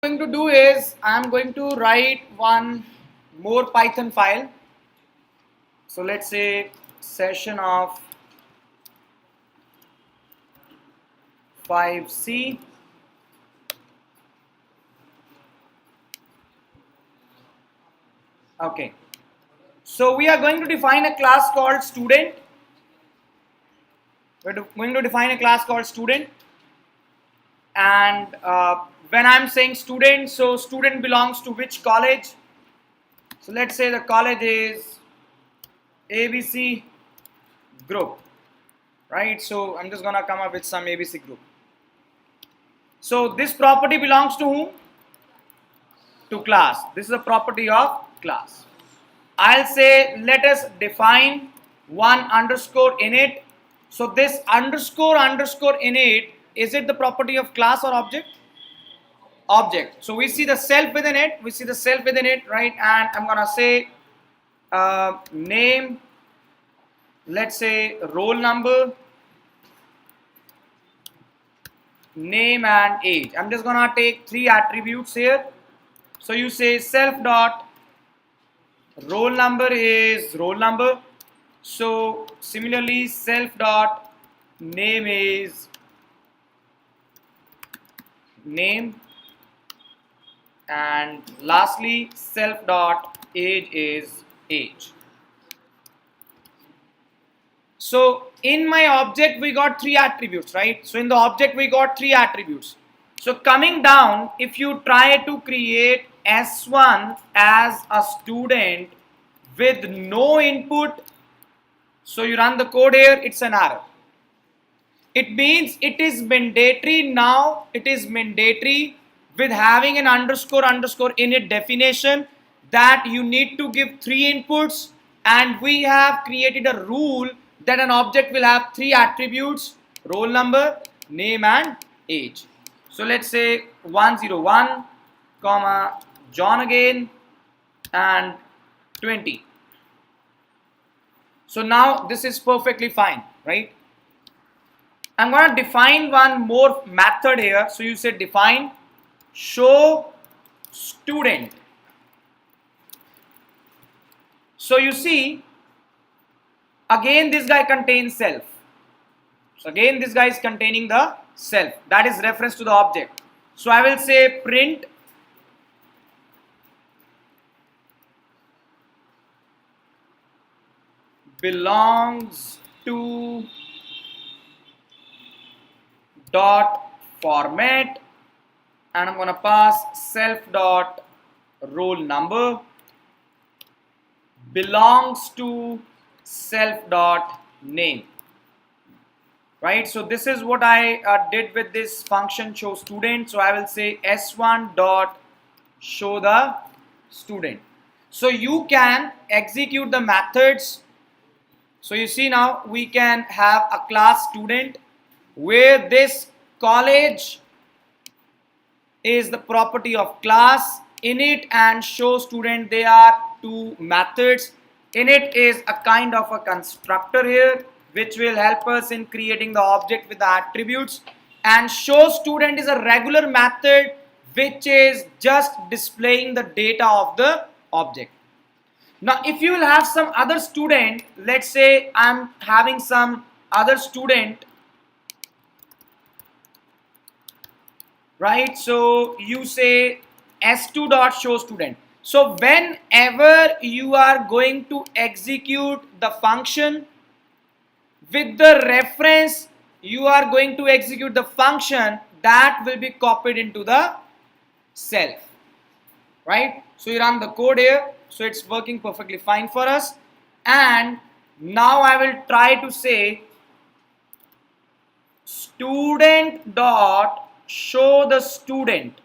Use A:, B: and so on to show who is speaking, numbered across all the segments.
A: Going to do is I'm going to write one more Python file. So let's say session of 5C. Okay. So we are going to define a class called student. Going to define a class called student. And when I'm saying student, so student belongs to which college? So let's say the college is ABC group, right? So I'm just gonna come up with some ABC group. So this property belongs to whom? To class. This is a property of class. I'll say let us define one underscore init. So this underscore init, is it the property of class or object? Object. So we see the self within it. We see the self within it, right? And I'm gonna say name. Let's say roll number, name and age. I'm just gonna take three attributes here. So you say self dot roll number is roll number. So similarly self dot name is name, and lastly self dot age is age. So in my object we got three attributes, right? So in the object we got three attributes. So coming down, if you try to create S1 as a student with no input, so you run the code here, it's an error. It means it is mandatory now, it is mandatory with having an underscore init definition that you need to give three inputs, and we have created a rule that an object will have three attributes: roll number, name and age. So let's say 101 comma John again and 20. So now this is perfectly fine, right? I'm going to define one more method here. So you say define show student. So you see, again this guy contains self. So again this guy is containing the self. That is reference to the object. So I will say print belongs to dot format, and I'm going to pass self dot roll number belongs to self dot name, right? So this is what I did with this function show student. So I will say s1 dot show the student. So you can execute the methods. So you see now we can have a class student where this college is the property of class. Init and show student, they are two methods. Init is a kind of a constructor here which will help us in creating the object with the attributes, and show student is a regular method which is just displaying the data of the object. Now if you will have some other student, let's say I'm having some other student, right? So you say s2 dot show student. So whenever you are going to execute the function with the reference, you are going to execute the function that will be copied into the self, right? So you run the code here. So it's working perfectly fine for us. And now I will try to say student dot show the student,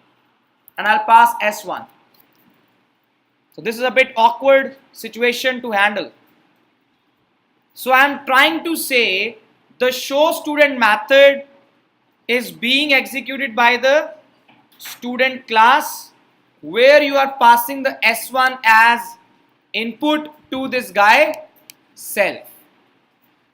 A: and I'll pass s1. So this is a bit awkward situation to handle. So I'm trying to say the show student method is being executed by the student class, where you are passing the s1 as input to this guy self.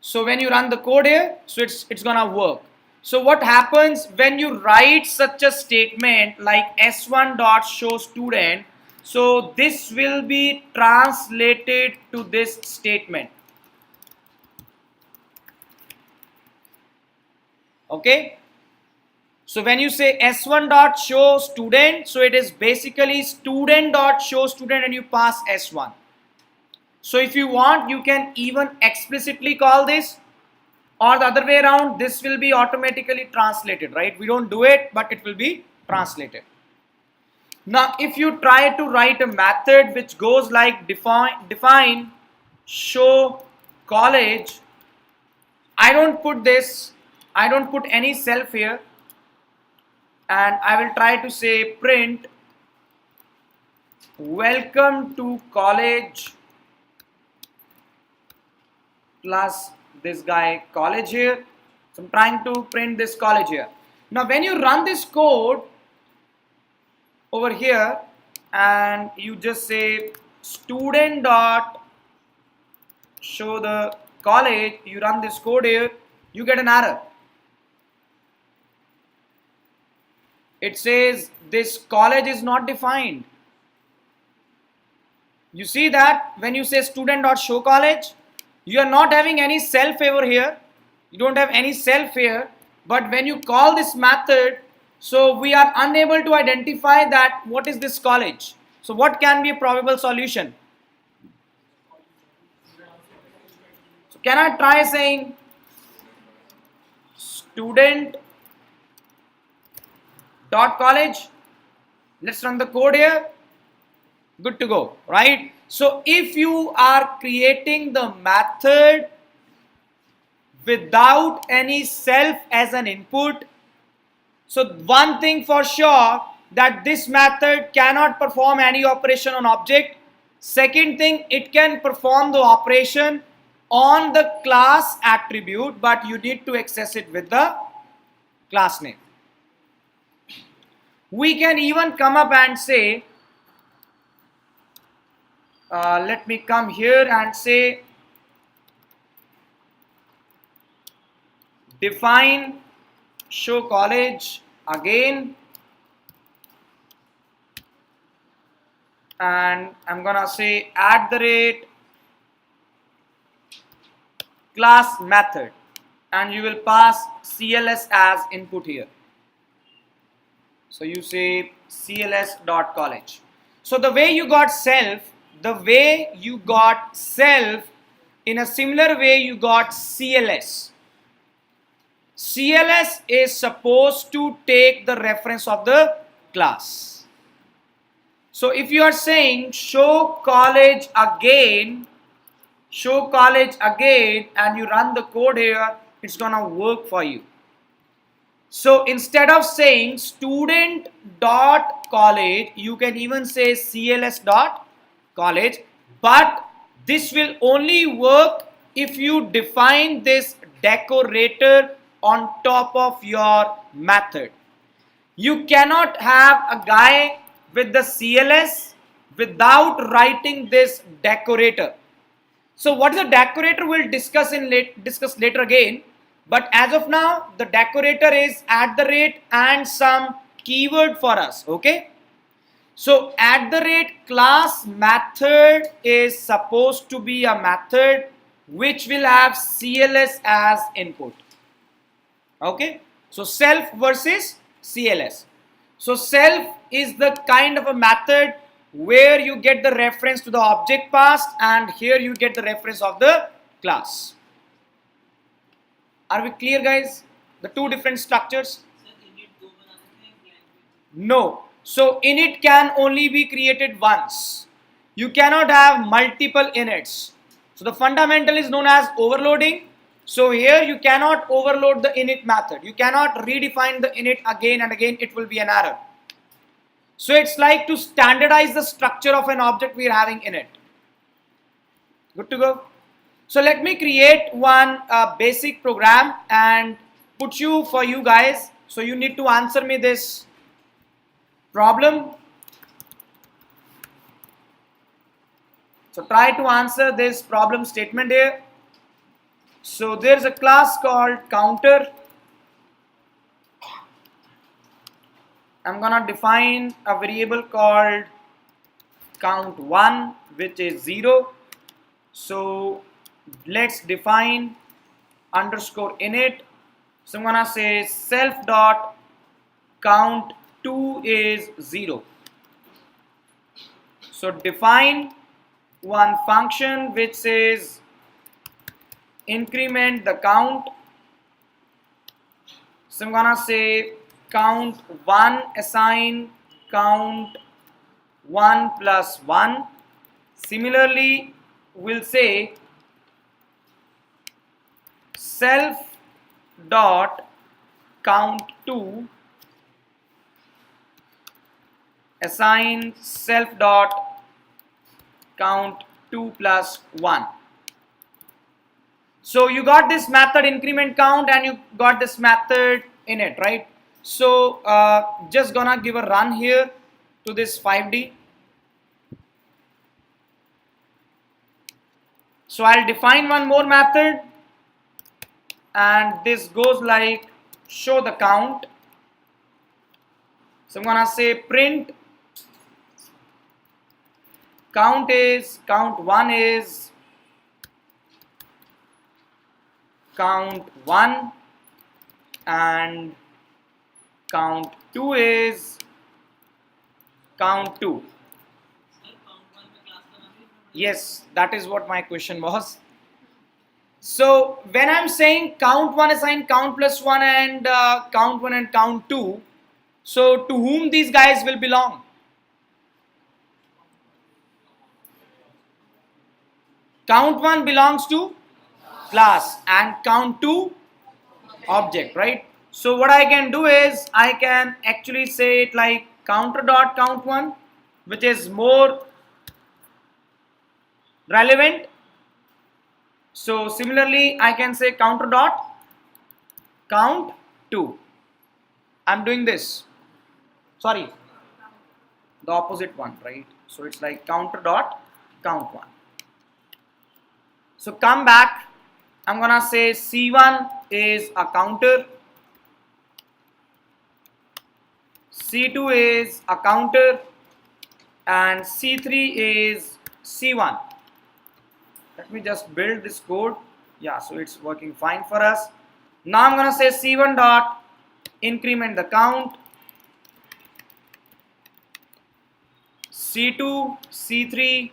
A: So when you run the code here, so it's gonna work. So what happens when you write such a statement like S1 dot show student? So this will be translated to this statement. Okay. So when you say S1 dot show student, so it is basically student dot show student and you pass S1. So if you want, you can even explicitly call this, or the other way around, this will be automatically translated, right? We don't do it, but it will be translated. Now, if you try to write a method which goes like define show college, I don't put this, I don't put any self here, and I will try to say print welcome to college plus this guy college here. So I'm trying to print this college here. Now when you run this code over here and you just say student dot show the college, you run this code here, you get an error. It says this college is not defined. You see that when you say student dot show college, you are not having any self over here. You don't have any self here. But when you call this method, so we are unable to identify that what is this college. So what can be a probable solution? So can I try saying student dot college? Let's run the code here. Good to go, right? So if you are creating the method without any self as an input, so one thing for sure, that this method cannot perform any operation on object. Second thing, it can perform the operation on the class attribute, but you need to access it with the class name. We can even come up and say, let me come here and say define show college again, and I'm gonna say @ class method, and you will pass CLS as input here. So you say CLS dot college. So the way you got self, in a similar way you got CLS. CLS is supposed to take the reference of the class. So if you are saying show college again, and you run the code here, it's gonna work for you. So instead of saying student dot college, you can even say CLS dot college, but this will only work if you define this decorator on top of your method. You cannot have a guy with the CLS without writing this decorator. So what is the decorator we'll discuss later again. But as of now, the decorator is @ and some keyword for us. Okay. So @ class method is supposed to be a method which will have CLS as input. Okay. So self versus CLS. So self is the kind of a method where you get the reference to the object passed, and here you get the reference of the class. Are we clear, guys? The two different structures? No. So init can only be created once. You cannot have multiple inits. So the fundamental is known as overloading. So here you cannot overload the init method. You cannot redefine the init again and again. It will be an error. So it's like to standardize the structure of an object we are having in it. Good to go. So let me create one basic program and put for you guys. So you need to answer me this problem. So try to answer this problem statement here. So there's a class called counter. I'm gonna define a variable called count1, which is 0. So let's define underscore init. So I'm gonna say self dot count2 is 0. So define one function which says increment the count. So I'm gonna say count1 assign count1 plus 1. Similarly, we'll say self dot count2 assign self dot count2 plus 1. So you got this method increment count and you got this method in it, right? So just gonna give a run here to this 5D. So I'll define one more method and this goes like show the count. So I'm gonna say print count1 is count1 and count2 is count2. Yes, that is what my question was. So when I'm saying count1 assign count plus 1 and count1 and count2, so to whom these guys will belong? Count1 belongs to class and count2 object, right? So what I can do is I can actually say it like counter dot count1, which is more relevant. So similarly I can say counter dot count2. I'm doing this, sorry, the opposite one, right? So it's like counter dot count1. So come back, I'm gonna say C1 is a counter, C2 is a counter, and C3 is C1. Let me just build this code. Yeah, so it's working fine for us. Now I'm gonna say C1 dot increment the count, C2, C3,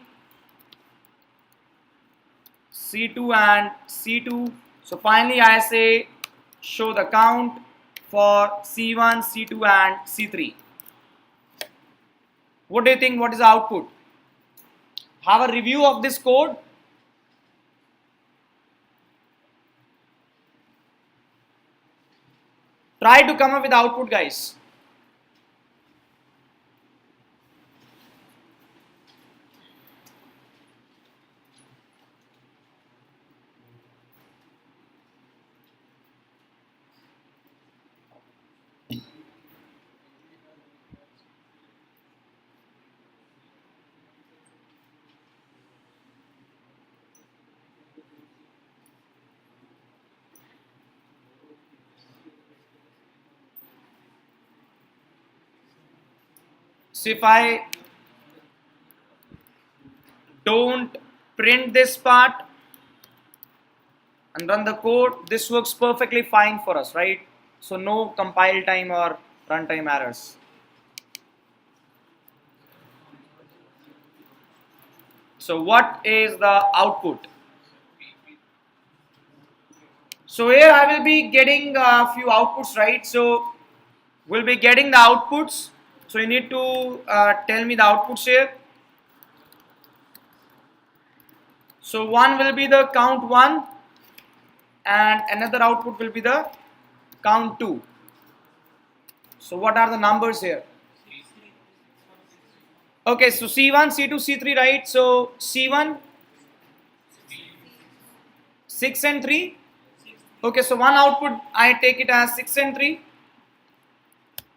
A: C2 and C2. So finally I say show the count for C1, C2 and C3. What do you think? What is the output? Have a review of this code. Try to come up with output, guys. So if I don't print this part and run the code, this works perfectly fine for us, right? So no compile time or runtime errors. So what is the output? So here I will be getting a few outputs, right? So we'll be getting the outputs. So you need to tell me the outputs here. So one will be the count1 and another output will be the count2. So what are the numbers here? Okay, so C1, C2, C3, right? So C1, 6 and 3. Okay, so one output I take it as 6 and 3.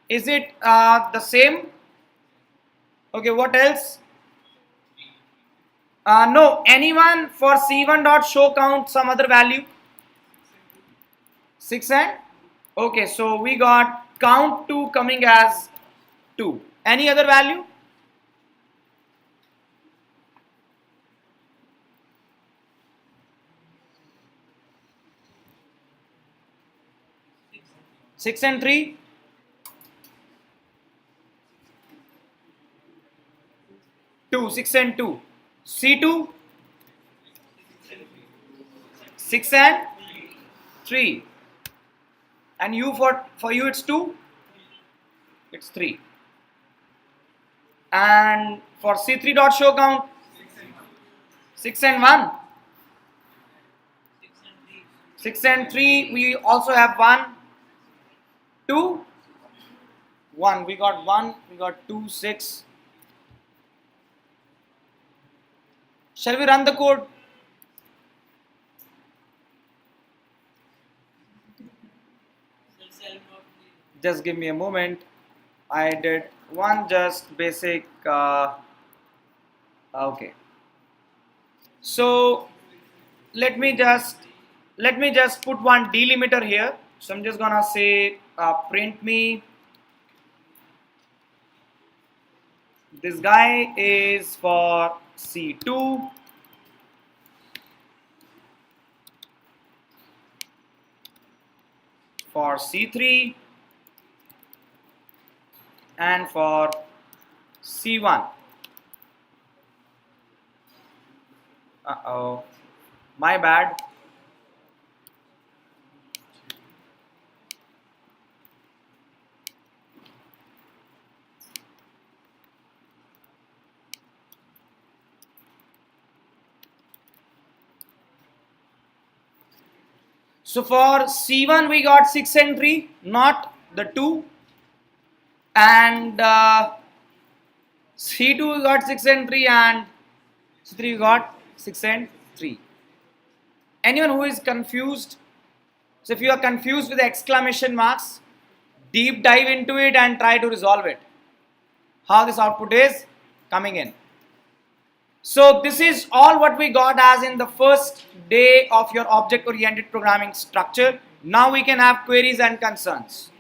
A: Is it the same? Okay, what else? No, anyone for C1 dot show count some other value? 6 and? Okay, so we got count2 coming as 2. Any other value? Six and 3. Two, 6 and 2. C2, 6 and 3. And you for you it's 2, it's 3. And for C3 dot show count, 6 and 1. 6 and 3, we also have 1, 2, 1. We got 1, we got 2, 6. Shall we run the code? Just give me a moment. I did one just basic. Okay. So let me just put one delimiter here. So I'm just gonna say print me. This guy is for C2. For C3 and for C1. Uh-oh, my bad. So for C1 we got 6 and 3, not the 2. And C2 we got 6 and 3, and C3 we got 6 and 3. Anyone who is confused? So if you are confused with the exclamation marks, deep dive into it and try to resolve it. How this output is coming in. So this is all what we got as in the first day of your object oriented programming structure. Now we can have queries and concerns.